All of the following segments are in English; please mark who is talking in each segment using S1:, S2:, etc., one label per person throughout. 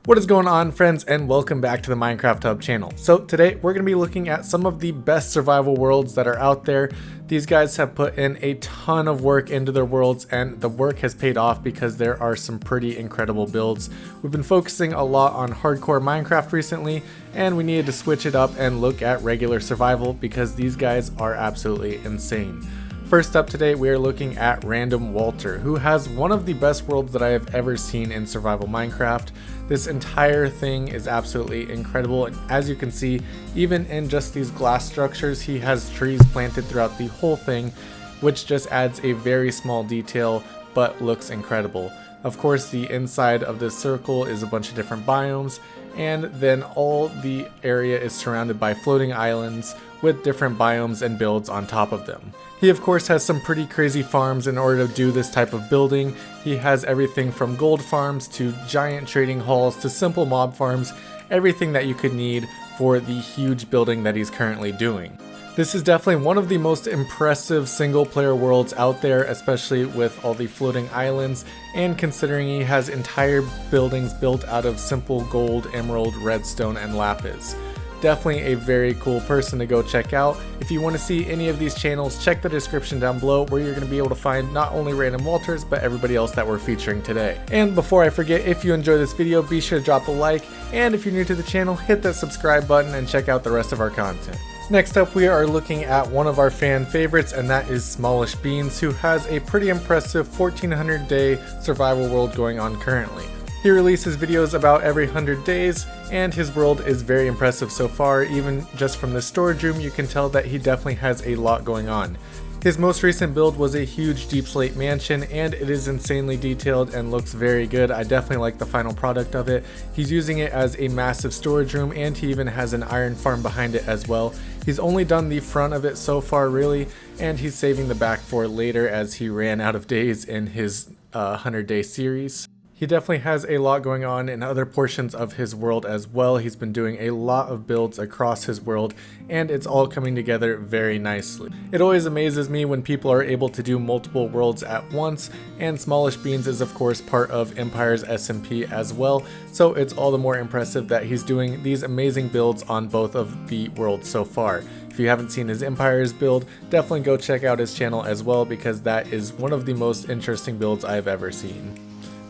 S1: What is going on, friends, and welcome back to the Minecraft Hub channel. So today we're going to be looking at some of the best survival worlds that are out there. These guys have put in a ton of work into their worlds, and the work has paid off because there are some pretty incredible builds. We've been focusing a lot on hardcore Minecraft recently, and we needed to switch it up and look at regular survival because these guys are absolutely insane. First up today, we are looking at Random Walter, who has one of the best worlds that I have ever seen in survival Minecraft. This entire thing is absolutely incredible, and as you can see, even in just these glass structures, he has trees planted throughout the whole thing, which just adds a very small detail, but looks incredible. Of course, the inside of this circle is a bunch of different biomes, and then all the area is surrounded by floating islands with different biomes and builds on top of them. He of course has some pretty crazy farms in order to do this type of building. He has everything from gold farms to giant trading halls to simple mob farms, everything that you could need for the huge building that he's currently doing. This is definitely one of the most impressive single player worlds out there, especially with all the floating islands, and considering he has entire buildings built out of simple gold, emerald, redstone, and lapis. Definitely a very cool person to go check out. If you want to see any of these channels, check the description down below where you're going to be able to find not only Random Walters, but everybody else that we're featuring today. And before I forget, if you enjoy this video, be sure to drop a like, and if you're new to the channel, hit that subscribe button and check out the rest of our content. Next up, we are looking at one of our fan favorites, and that is Smallish Beans, who has a pretty impressive 1400 day survival world going on currently. He releases videos about every 100 days, and his world is very impressive so far. Even just from the storage room, you can tell that he definitely has a lot going on. His most recent build was a huge deep slate mansion, and it is insanely detailed and looks very good. I definitely like the final product of it. He's using it as a massive storage room, and he even has an iron farm behind it as well. He's only done the front of it so far really, and he's saving the back for later as he ran out of days in his 100-day series. He definitely has a lot going on in other portions of his world as well. He's been doing a lot of builds across his world, and it's all coming together very nicely. It always amazes me when people are able to do multiple worlds at once, and Smallish Beans is of course part of Empire's SMP as well, so it's all the more impressive that he's doing these amazing builds on both of the worlds so far. If you haven't seen his Empire's build, definitely go check out his channel as well, because that is one of the most interesting builds I've ever seen.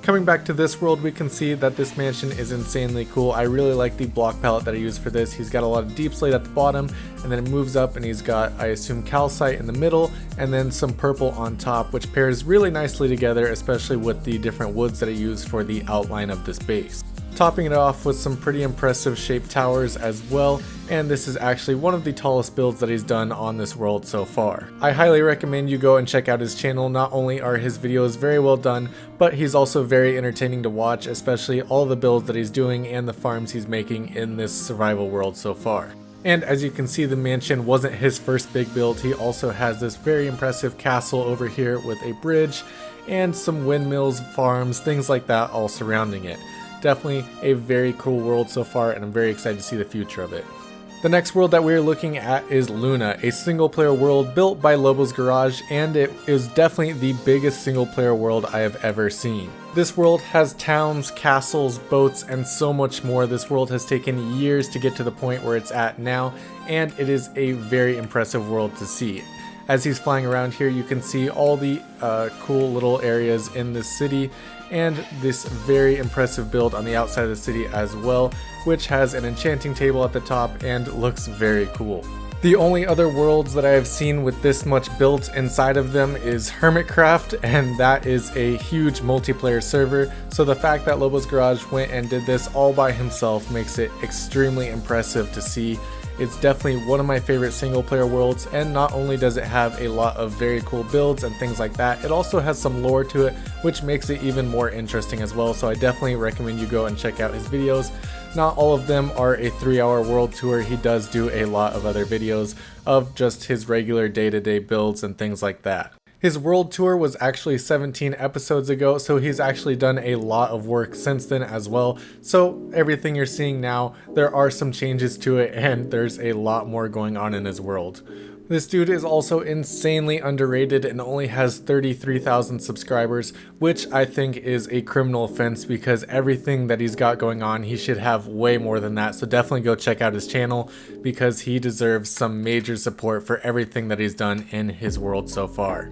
S1: Coming back to this world, we can see that this mansion is insanely cool. I really like the block palette that I used for this. He's got a lot of deep slate at the bottom, and then it moves up and he's got, I assume, calcite in the middle, and then some purple on top, which pairs really nicely together, especially with the different woods that I use for the outline of this base. Topping it off with some pretty impressive shaped towers as well, and this is actually one of the tallest builds that he's done on this world so far. I highly recommend you go and check out his channel. Not only are his videos very well done, but he's also very entertaining to watch, especially all the builds that he's doing and the farms he's making in this survival world so far. And as you can see, the mansion wasn't his first big build. He also has this very impressive castle over here with a bridge and some windmills, farms, things like that all surrounding it. Definitely a very cool world so far, and I'm very excited to see the future of it. The next world that we're looking at is Luna, a single player world built by Lobo's Garage, and it is definitely the biggest single player world I have ever seen. This world has towns, castles, boats, and so much more. This world has taken years to get to the point where it's at now, and it is a very impressive world to see. As he's flying around here, you can see all the cool little areas in this city, and this very impressive build on the outside of the city as well, which has an enchanting table at the top and looks very cool. The only other worlds that I have seen with this much built inside of them is Hermitcraft, and that is a huge multiplayer server, so the fact that Lobo's Garage went and did this all by himself makes it extremely impressive to see. It's definitely one of my favorite single player worlds, and not only does it have a lot of very cool builds and things like that, it also has some lore to it, which makes it even more interesting as well, so I definitely recommend you go and check out his videos. Not all of them are a 3-hour world tour. He does do a lot of other videos of just his regular day-to-day builds and things like that. His world tour was actually 17 episodes ago, so he's actually done a lot of work since then as well. So everything you're seeing now, there are some changes to it, and there's a lot more going on in his world. This dude is also insanely underrated and only has 33,000 subscribers, which I think is a criminal offense because everything that he's got going on, he should have way more than that. So definitely go check out his channel because he deserves some major support for everything that he's done in his world so far.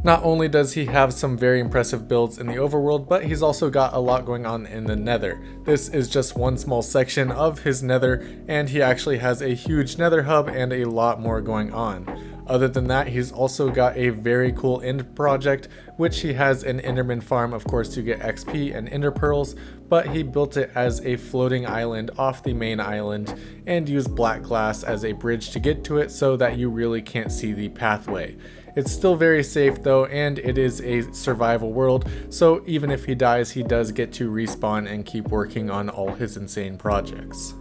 S1: Not only does he have some very impressive builds in the overworld, but he's also got a lot going on in the nether. This is just one small section of his nether, and he actually has a huge nether hub and a lot more going on. Other than that, he's also got a very cool end project, which he has an enderman farm, of course, to get XP and ender pearls, but he built it as a floating island off the main island and used black glass as a bridge to get to it so that you really can't see the pathway. It's still very safe though, and it is a survival world, so even if he dies, he does get to respawn and keep working on all his insane projects.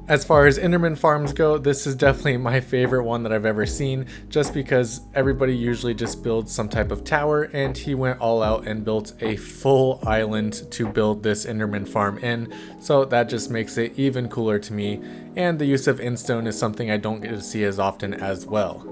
S1: As far as enderman farms go, this is definitely my favorite one that I've ever seen, just because everybody usually just builds some type of tower, and he went all out and built a full island to build this enderman farm in, so that just makes it even cooler to me, and the use of endstone is something I don't get to see as often as well.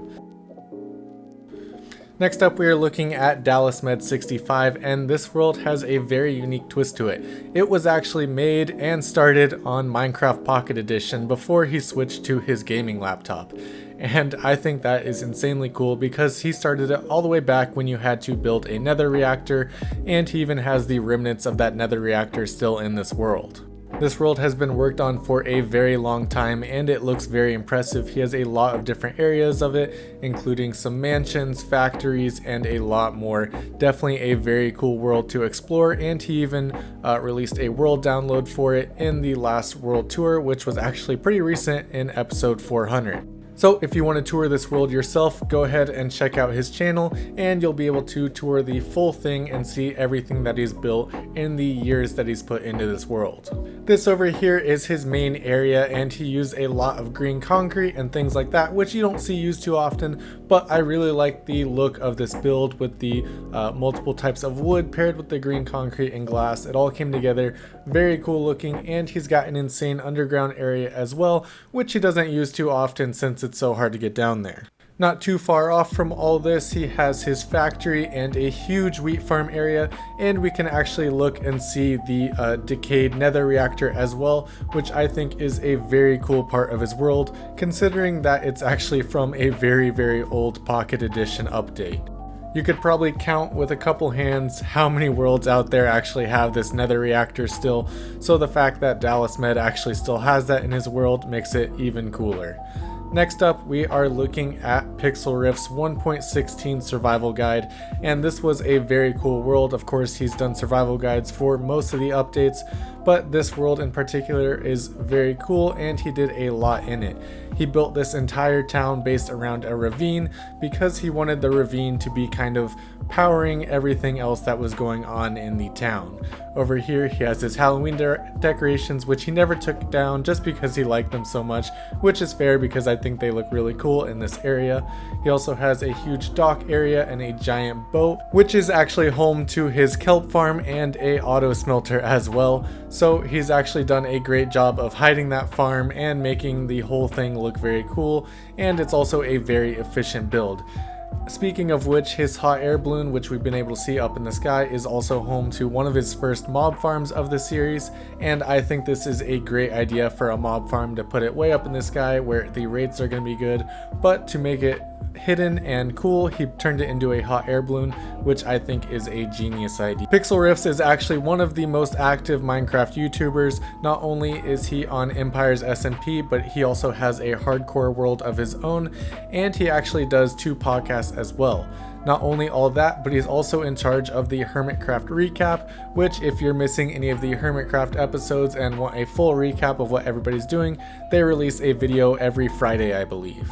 S1: Next up, we are looking at DallasMed 65, and this world has a very unique twist to it. It was actually made and started on Minecraft Pocket Edition before he switched to his gaming laptop. And I think that is insanely cool because he started it all the way back when you had to build a nether reactor, and he even has the remnants of that nether reactor still in this world. This world has been worked on for a very long time and it looks very impressive. He has a lot of different areas of it, including some mansions, factories, and a lot more. Definitely a very cool world to explore, and he even released a world download for it in the last world tour, which was actually pretty recent in episode 400. So if you want to tour this world yourself, go ahead and check out his channel and you'll be able to tour the full thing and see everything that he's built in the years that he's put into this world. This over here is his main area, and he used a lot of green concrete and things like that, which you don't see used too often, but I really like the look of this build with the multiple types of wood paired with the green concrete and glass. It all came together, very cool looking, and he's got an insane underground area as well, which he doesn't use too often since it's so hard to get down there. Not too far off from all this, he has his factory and a huge wheat farm area, and we can actually look and see the decayed nether reactor as well, which I think is a very cool part of his world, considering that it's actually from a very old Pocket Edition update. You could probably count with a couple hands how many worlds out there actually have this nether reactor still, so the fact that DallasMed actually still has that in his world makes it even cooler. Next up, we are looking at Pixelriff's 1.16 survival guide, and this was a very cool world. Of course, he's done survival guides for most of the updates, but this world in particular is very cool and he did a lot in it. He built this entire town based around a ravine because he wanted the ravine to be kind of powering everything else that was going on in the town. Over here, he has his Halloween decorations, which he never took down just because he liked them so much, which is fair because I think they look really cool in this area. He also has a huge dock area and a giant boat, which is actually home to his kelp farm and a auto smelter as well. So he's actually done a great job of hiding that farm and making the whole thing look very cool, and it's also a very efficient build. Speaking of which, his hot air balloon, which we've been able to see up in the sky, is also home to one of his first mob farms of the series, and I think this is a great idea for a mob farm to put it way up in the sky where the rates are going to be good, but to make it hidden and cool, he turned it into a hot air balloon, which I think is a genius idea. Pixelriffs is actually one of the most active Minecraft YouTubers. Not only is he on Empire's SMP, but he also has a hardcore world of his own, and he actually does 2 podcasts as well. Not only all that, but he's also in charge of the Hermitcraft recap, which if you're missing any of the Hermitcraft episodes and want a full recap of what everybody's doing, they release a video every Friday, I believe.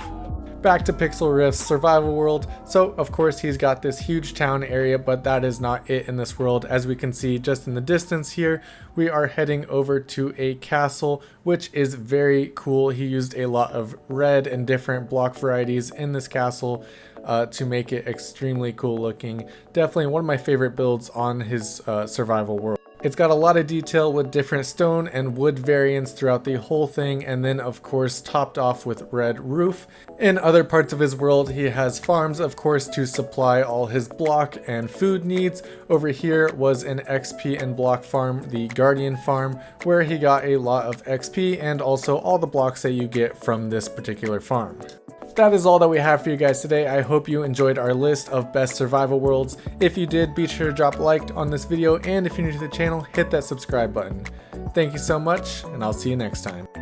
S1: Back to Pixelriff's survival world. So of course he's got this huge town area, but that is not it in this world. As we can see just in the distance here, we are heading over to a castle, which is very cool. He used a lot of red and different block varieties in this castle to make it extremely cool looking. Definitely one of my favorite builds on his survival world. It's got a lot of detail with different stone and wood variants throughout the whole thing, and then of course topped off with red roof. In other parts of his world he has farms, of course, to supply all his block and food needs. Over here was an XP and block farm, the Guardian farm, where he got a lot of XP and also all the blocks that you get from this particular farm. That is all that we have for you guys today. I hope you enjoyed our list of best survival worlds. If you did, be sure to drop a like on this video, and if you're new to the channel, hit that subscribe button. Thank you so much, and I'll see you next time.